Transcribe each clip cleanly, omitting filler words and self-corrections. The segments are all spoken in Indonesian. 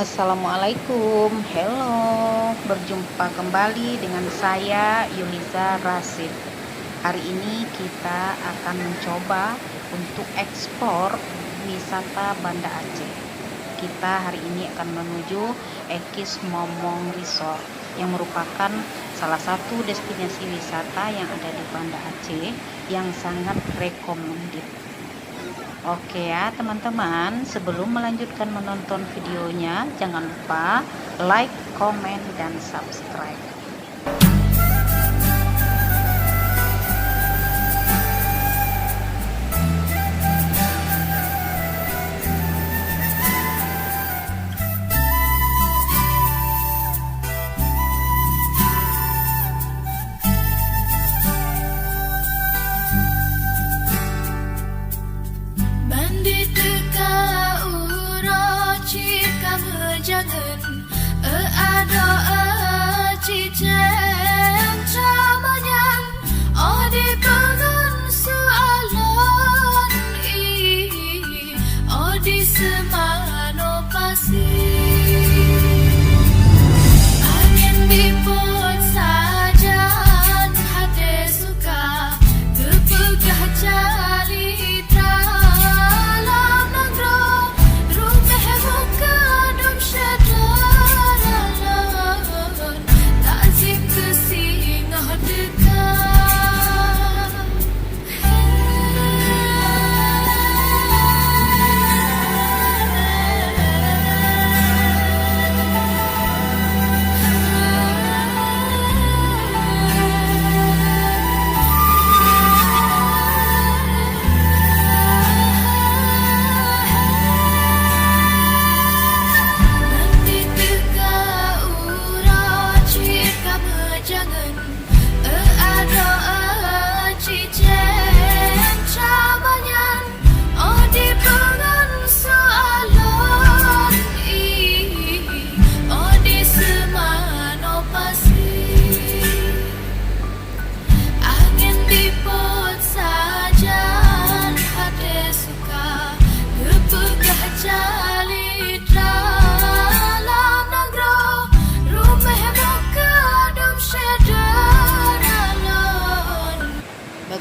Assalamualaikum, hello, berjumpa kembali dengan saya Yulisa Rasid. Hari ini kita akan mencoba untuk eksplor wisata Banda Aceh. Kita hari ini akan menuju Ekis Momong Resort yang merupakan salah satu destinasi wisata yang ada di Banda Aceh yang sangat recommended. Oke ya teman-teman, sebelum melanjutkan menonton videonya, jangan lupa like, komen, dan subscribe. Jangan ada cicen camanyan oh di pengen soalan oh di semano pasir angin di pot sajan hati suka kepegah cali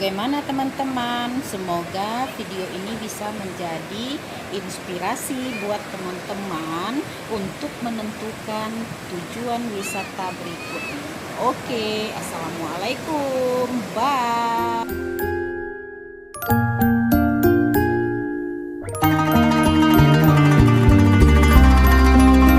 Bagaimana teman-teman? Semoga video ini bisa menjadi inspirasi buat teman-teman untuk menentukan tujuan wisata berikutnya. Oke, assalamualaikum, bye.